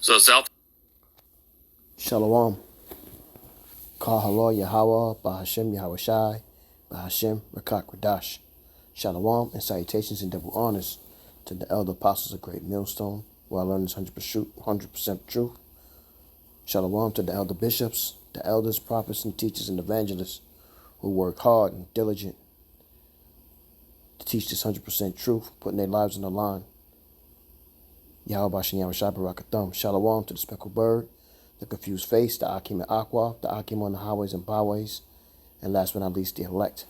So South. Shalom. Kahalo Yahweh, Bahashem Yahweh Shai, Bahashem Rakak Radash. Shalom and salutations and double honors to the elder apostles of Great Millstone, where I learned this 100% truth. Shalom to the elder bishops, the elders, prophets, and teachers and evangelists who work hard and diligent to teach this 100% truth, putting their lives on the line. Yahweh Bashem Yahweh Shai Barakatham. Shalom to the speckled bird, the confused face, the Akim and Aqua, the Akim on the highways and byways, and last but not least, the elect.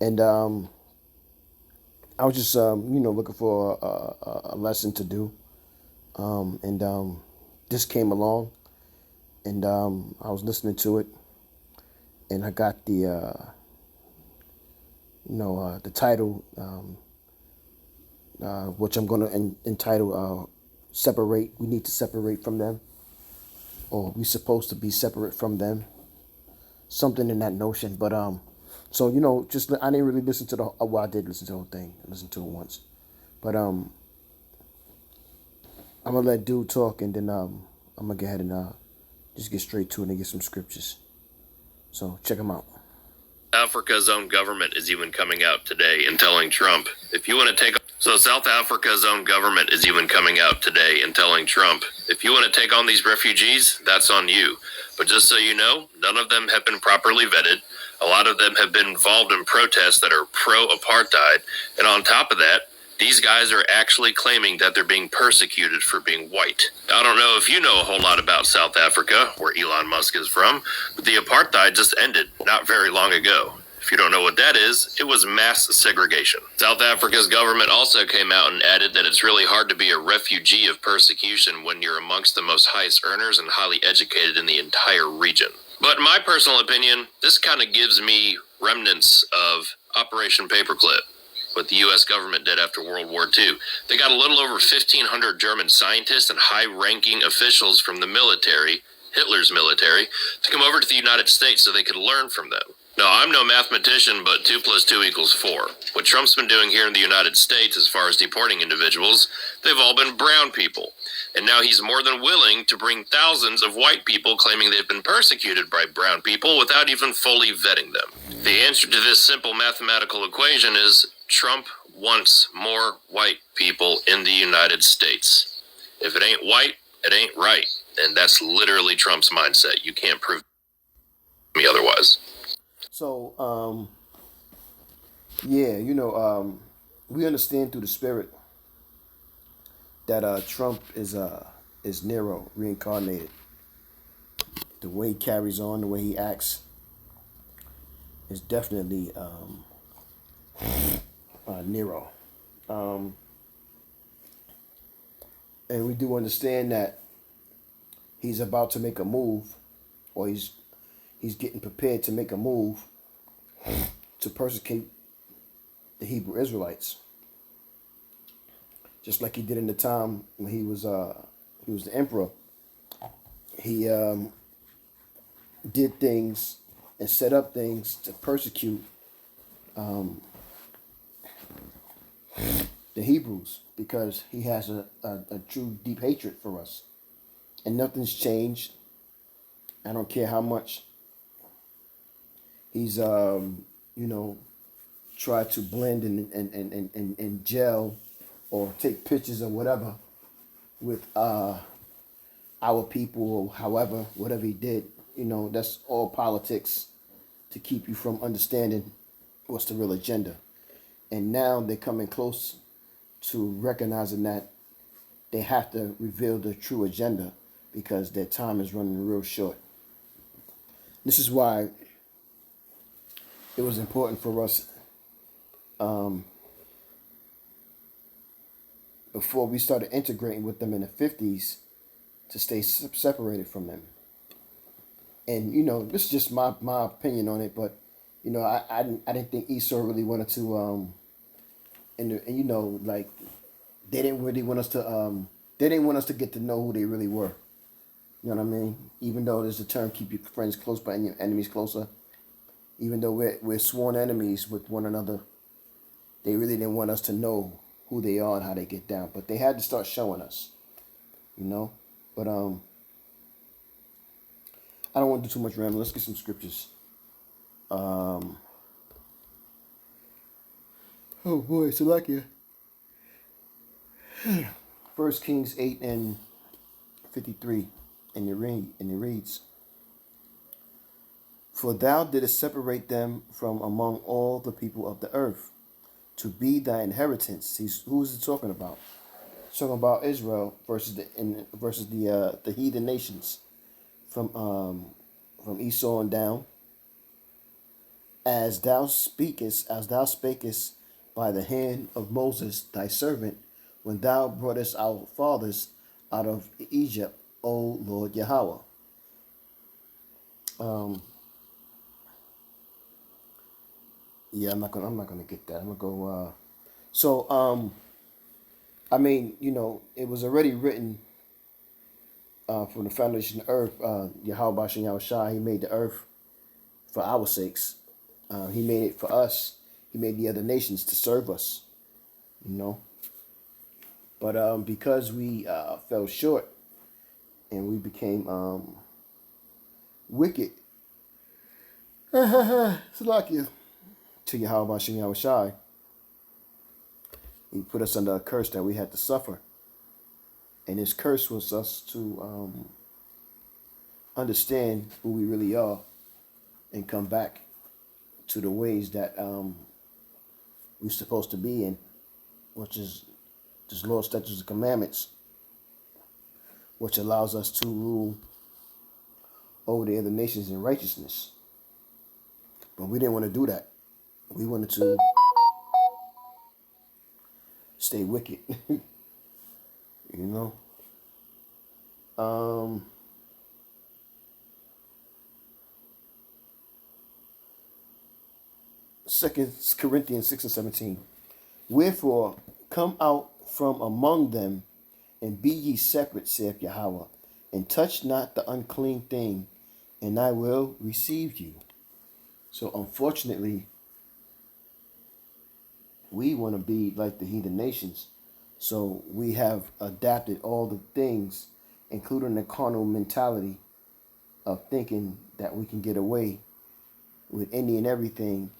And I was just, looking for a lesson to do. And this came along, and I was listening to it, and I got the title, which I'm going to entitle Separate. We need to separate from them, or we supposed to be separate from them. Something in that notion. But so I didn't really listen to I did listen to the whole thing. I listened to it once, but I'm gonna let dude talk, and then I'm gonna go ahead and just get straight to it and get some scriptures. So check them out. Africa's own government is even coming out today and telling Trump, if you want to take. So South Africa's own government is even coming out today and telling Trump, if you want to take on these refugees, that's on you. But just so you know, none of them have been properly vetted. A lot of them have been involved in protests that are pro-apartheid. And on top of that, these guys are actually claiming that they're being persecuted for being white. I don't know if you know a whole lot about South Africa, where Elon Musk is from, but the apartheid just ended not very long ago. If you don't know what that is, it was mass segregation. South Africa's government also came out and added that it's really hard to be a refugee of persecution when you're amongst the most highest earners and highly educated in the entire region. But in my personal opinion, this kind of gives me remnants of Operation Paperclip, what the U.S. government did after World War II. They got a little over 1,500 German scientists and high-ranking officials from the military, Hitler's military, to come over to the United States so they could learn from them. Now, I'm no mathematician, but 2 + 2 = 4. What Trump's been doing here in the United States as far as deporting individuals, they've all been brown people. And now he's more than willing to bring thousands of white people claiming they've been persecuted by brown people without even fully vetting them. The answer to this simple mathematical equation is Trump wants more white people in the United States. If it ain't white, it ain't right. And that's literally Trump's mindset. You can't prove me otherwise. So we understand through the spirit that Trump is Nero reincarnated. The way he carries on, the way he acts, is definitely Nero. And we do understand that he's about to make a move, or he's getting prepared to make a move to persecute the Hebrew Israelites, just like he did in the time when he was the emperor. He did things and set up things to persecute the Hebrews, because he has a true deep hatred for us, and nothing's changed. I don't care how much he's try to blend and gel or take pictures or whatever with our people, or however, whatever he did. That's all politics to keep you from understanding what's the real agenda. And now they're coming close to recognizing that they have to reveal the true agenda, because their time is running real short. This is why it was important for us, before we started integrating with them in the 50s, to stay separated from them. And this is just my opinion on it, but I didn't think Esau really wanted to like, they didn't really want us to they didn't want us to get to know who they really were. You know what I mean? Even though there's a term, keep your friends close but your enemies closer. Even though we're sworn enemies with one another, they really didn't want us to know who they are and how they get down. But they had to start showing us. you know. But I don't want to do too much rambling. Let's get some scriptures. Um, oh boy, Salakia. First Kings 8:53, and it reads, "For thou didst separate them from among all the people of the earth, to be thy inheritance." Who is it talking about? It's talking about Israel versus the heathen nations from Esau and down. As thou spakest by the hand of Moses thy servant, when thou broughtest our fathers out of Egypt, O Lord Yahweh. Um, yeah, I'm not gonna get that. I'm gonna go. I mean, it was already written from the foundation of the earth. Yahweh Bashem Yahweh Shai, he made the earth for our sakes. He made it for us. He made the other nations to serve us. You know. But because we fell short and we became wicked, Salakia, to Yahweh Bashem Yahweh Shai, he put us under a curse that we had to suffer. And his curse was us to understand who we really are and come back to the ways that we're supposed to be in, which is just Lord's statutes and commandments, which allows us to rule over the other nations in righteousness. But we didn't want to do that. We wanted to stay wicked, you know. 2 Corinthians 6:17. Wherefore, come out from among them, and be ye separate, saith Yahweh, and touch not the unclean thing, and I will receive you. So unfortunately, we want to be like the heathen nations. So we have adapted all the things, including the carnal mentality of thinking that we can get away with any and everything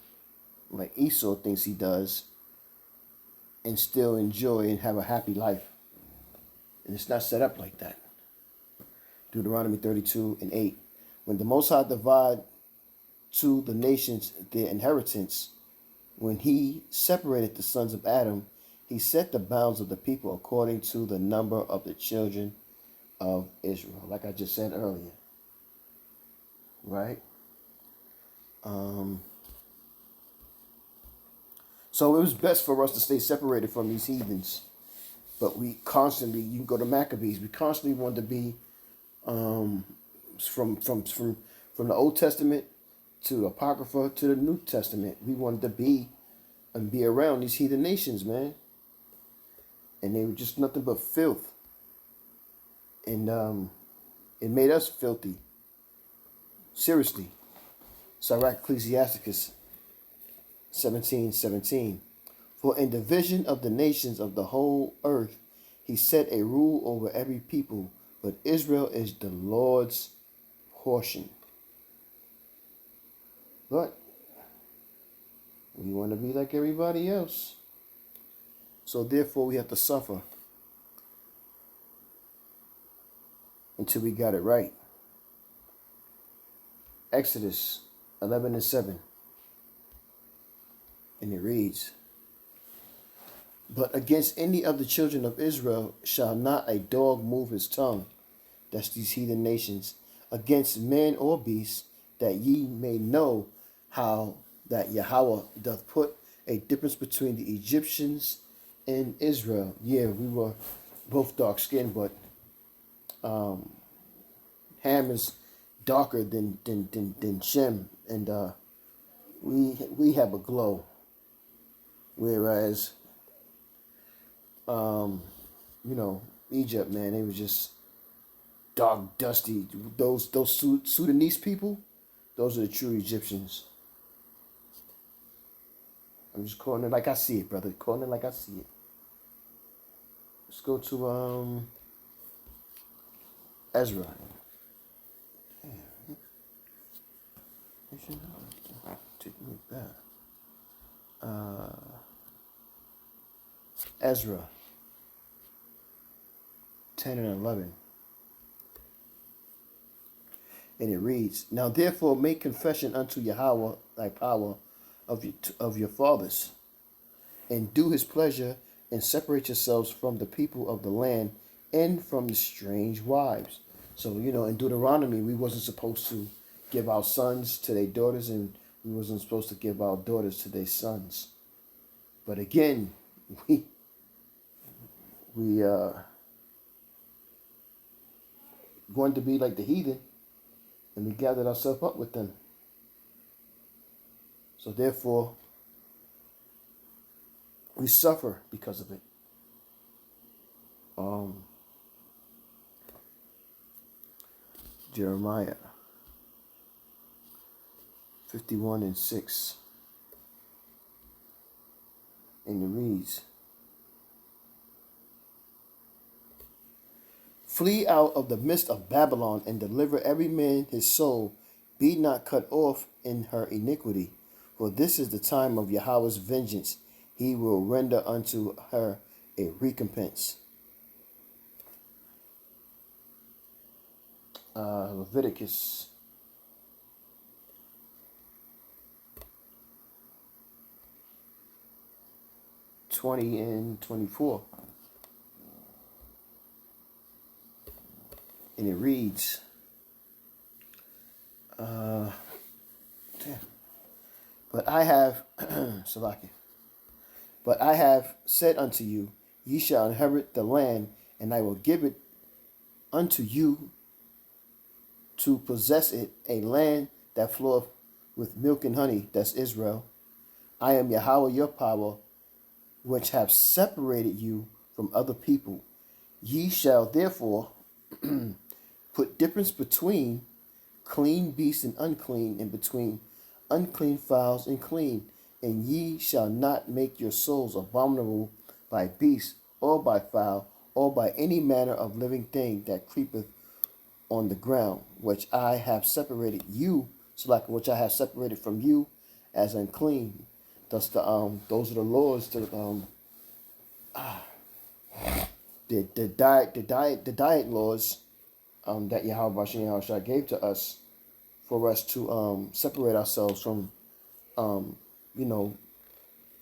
like Esau thinks he does and still enjoy and have a happy life. And it's not set up like that. Deuteronomy 32:8. When the Most High divide to the nations their inheritance, when he separated the sons of Adam, he set the bounds of the people according to the number of the children of Israel, like I just said earlier. Right? So it was best for us to stay separated from these heathens. But we constantly, you can go to Maccabees, we constantly wanted to be from the Old Testament to the Apocrypha to the New Testament. We wanted to be and be around these heathen nations, man. And they were just nothing but filth. And it made us filthy. Seriously. Sirach Ecclesiasticus 17:17. For in the division of the nations of the whole earth, he set a rule over every people, but Israel is the Lord's portion. But we want to be like everybody else. So therefore we have to suffer until we got it right. Exodus 11:7. And it reads, but against any of the children of Israel shall not a dog move his tongue, that's these heathen nations, against man or beast, that ye may know how that Yahweh doth put a difference between the Egyptians and Israel. Yeah, we were both dark skinned, but Ham is darker than Shem, and we have a glow, whereas Egypt, man, they was just dark, dusty. Those Sudanese people, those are the true Egyptians. I'm just calling it like I see it, brother. Calling it like I see it. Let's go to Ezra. Take me back. Ezra 10 and 11. And it reads, Now therefore make confession unto Yahweh thy power of your fathers, and do his pleasure, and separate yourselves from the people of the land and from the strange wives. So, in Deuteronomy, we wasn't supposed to give our sons to their daughters, and we wasn't supposed to give our daughters to their sons. But again, we going to be like the heathen, and we gathered ourselves up with them. So therefore, we suffer because of it. Jeremiah 51 and 6. And it reads, Flee out of the midst of Babylon, and deliver every man his soul. Be not cut off in her iniquity. For this is the time of Yahweh's vengeance. He will render unto her a recompense. Leviticus 20 and 24. And it reads, But I have, Salaki, but I have said unto you, ye shall inherit the land, and I will give it unto you to possess it, a land that floweth with milk and honey. That's Israel. I am Yahweh your power, which have separated you from other people. Ye shall therefore put difference between clean beasts and unclean, and between unclean fowls and clean. And ye shall not make your souls abominable by beast, or by fowl, or by any manner of living thing that creepeth on the ground, which I have separated you, so like which I have separated from you as unclean. Thus those are the laws to the diet laws that Yahweh Bashem Yahushua gave to us, for us to separate ourselves from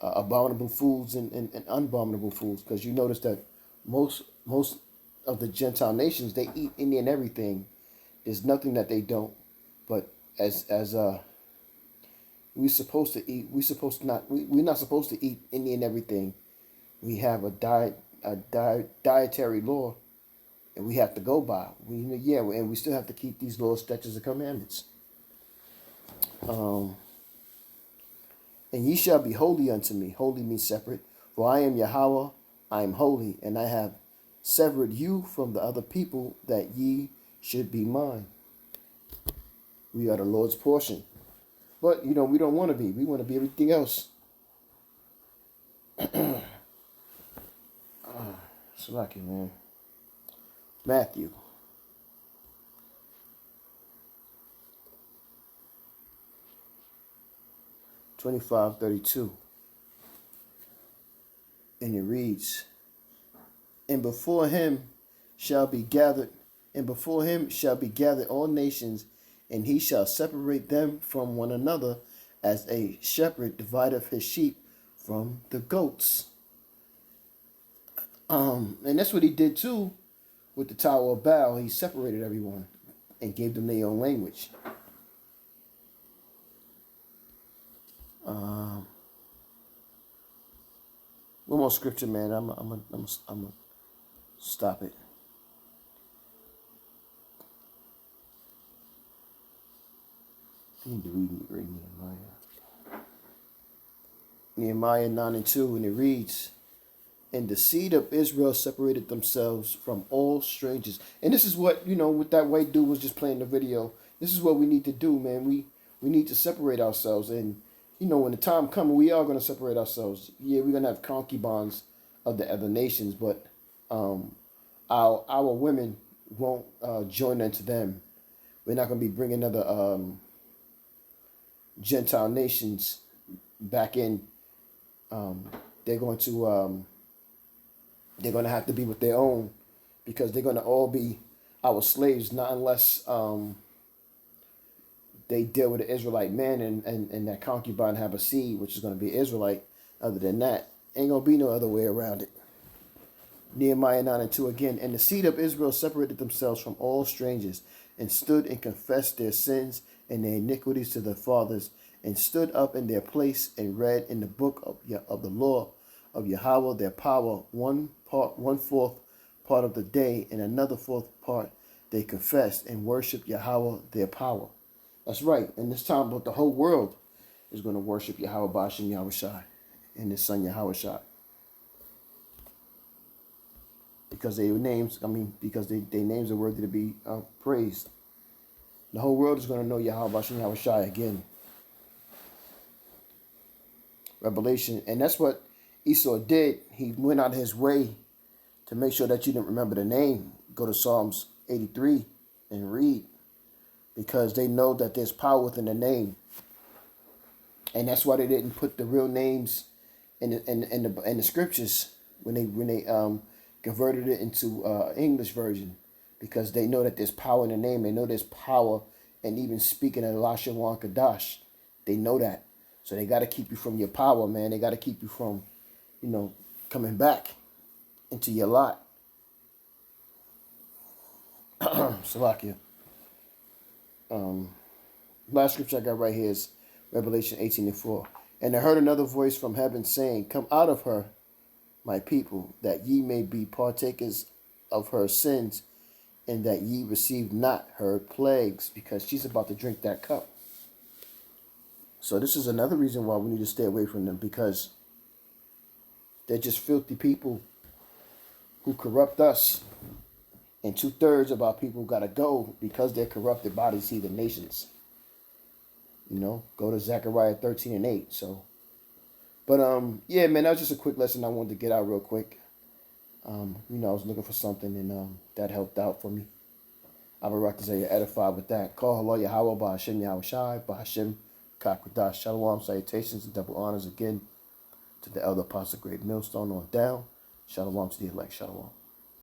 abominable foods and unabominable foods. Because you notice that most of the Gentile nations, they eat any and everything. There's nothing that they don't. But as we're supposed to eat, we're not supposed to eat any and everything. We have a dietary law, and we have to go by. And we still have to keep these laws, statutes, and commandments. And ye shall be holy unto me. Holy means separate. For I am Yahweh, I am holy, and I have severed you from the other people, that ye should be mine. We are the Lord's portion. But, we don't want to be. We want to be everything else. Salaki, man. Matthew 25:32. And it reads, And before him shall be gathered all nations, and he shall separate them from one another, as a shepherd divideth his sheep from the goats. And that's what he did too with the Tower of Babel. He separated everyone and gave them their own language. One more scripture, man. I'm gonna stop it. I need to read Nehemiah. Nehemiah 9 and 2, and it reads, And the seed of Israel separated themselves from all strangers. And this is what, what that white dude was just playing the video. This is what we need to do, man. We need to separate ourselves. And, when the time comes, we are going to separate ourselves. Yeah, we're going to have concubines of the other nations. But our women, won't join unto them. We're not going to be bringing other Gentile nations back in. They're going to have to be with their own, because they're going to all be our slaves, not unless they deal with the Israelite man and that concubine have a seed, which is going to be Israelite. Other than that, ain't going to be no other way around it. Nehemiah 9:2 again. And the seed of Israel separated themselves from all strangers, and stood and confessed their sins and their iniquities to their fathers, and stood up in their place and read in the book of the law of Yahweh their power, one fourth part of the day, and another fourth part they confessed and worshiped Yahweh their power. That's right. In this time, but the whole world is going to worship Yahweh Ba'ashem Yahushai and his son Yahushai. Because their names, because their names are worthy to be praised. The whole world is going to know Yahweh Ba'ashem Yahushai again. Revelation, and that's what Esau did. He went out of his way to make sure that you didn't remember the name. Go to Psalms 83 and read, because they know that there's power within the name, and that's why they didn't put the real names in the scriptures when they converted it into English version, because they know that there's power in the name. They know there's power, and even speaking of Lashawan Kadash, they know that. So they got to keep you from your power, man. They got to keep you from, coming back into your lot. Salakia. Last scripture I got right here is Revelation 18:4. And I heard another voice from heaven saying, "Come out of her, my people, that ye may be partakers of her sins, and that ye receive not her plagues," because she's about to drink that cup. So this is another reason why we need to stay away from them, because they're just filthy people who corrupt us. And 2/3 of our people got to go because they're corrupted by these heathen nations. Go to Zechariah 13:8. So, but yeah, man, that was just a quick lesson I wanted to get out real quick. I was looking for something, and that helped out for me. I would like to say you're edified with that. Call hello Yahweh Ba'ashem Yahushai Ba'ashem Kakwadash. Shalom, salutations and double honors again to the elder apostle, great millstone on down. Shalom to the elect. Shalom.